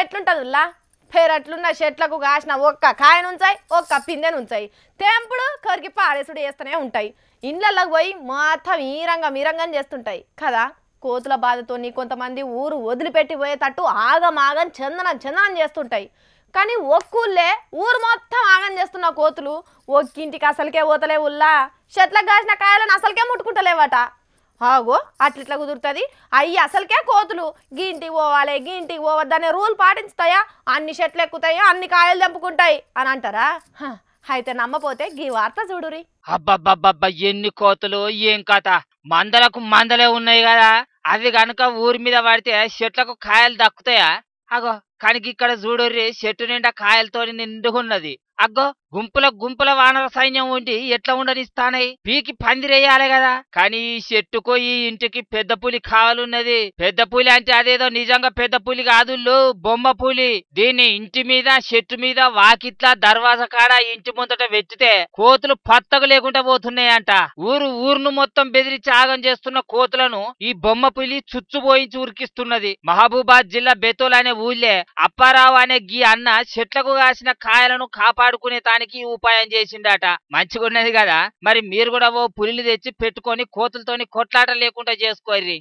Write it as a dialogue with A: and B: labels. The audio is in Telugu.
A: ఎట్లుంటదిలా పెరట్లున్న చెట్లకు కాసిన ఒక్క కాయనుంచాయి ఒక్క పిందెనుంచాయి తెంపుడు కరికి పారేసుడు చేస్తూనే ఉంటాయి ఇండ్లలోకి పోయి మొత్తం మీరంగా చేస్తుంటాయి కదా కోతుల బాధతోని కొంతమంది ఊరు వదిలిపెట్టి పోయేటట్టు ఆగం చందనం చేస్తుంటాయి కానీ ఒక్కూళ్ళే ఊరు మొత్తం ఆగం చేస్తున్న కోతులు ఒక్కింటికి అసలుకే పోతలే ఉల్లా చెట్లకు కాసిన కాయలను అసలుకే ముట్టుకుంటలేవట ఆగో అట్లిట్లా కుదురుతుంది అయ్యి అసలుకే కోతులు గింటికి పోవద్దనే రూల్ పాటిస్తాయా అన్ని చెట్లు ఎక్కుతాయో అన్ని కాయలు తెంపుకుంటాయి అని అంటారా అయితే నమ్మపోతే గీ వార్త చూడురి
B: అబ్బబ్బబ్బబ్బ ఎన్ని కోతులు ఏం కథ మందలకు మందలే ఉన్నాయి కదా అది గనుక ఊరి మీద పడితే చెట్లకు కాయలు దక్కుతాయా అగో కనుక ఇక్కడ చూడుర్రి చెట్టు నిండా కాయలతో నిండుకున్నది అగ్గో గుంపుల వానర సైన్యం ఉండి ఎట్లా ఉండనిస్తానై పీకి పందిరేయాలి కదా కానీ ఈ చెట్టుకో ఈ ఇంటికి పెద్ద పులి కావాలన్నది పెద్ద పులి అంటే అదేదో నిజంగా పెద్ద పులి కాదు బొమ్మ పులి దీన్ని ఇంటి మీద చెట్టు మీద వాకిట్లా దర్వాజా కాడ ఇంటి ముందట వెచ్చితే కోతులు పత్తకు లేకుండా పోతున్నాయంట ఊరును మొత్తం బెదిరించి ఆగం చేస్తున్న కోతులను ఈ బొమ్మ పులి చుచ్చుపోయించి ఉరికిస్తున్నది మహబూబాద్ జిల్లా బెతోల్ అనే ఊళ్ళే అప్పారావు అనే గీ అన్న చెట్లకు కాసిన కాయలను కాపాడుకునే దానికి ఉపాయం చేసిండట మంచిగున్నది కదా మరి మీరు కూడా ఓ పులిని తెచ్చి పెట్టుకొని కోతులతోని కొట్లాట లేకుండా చేసుకోర్రి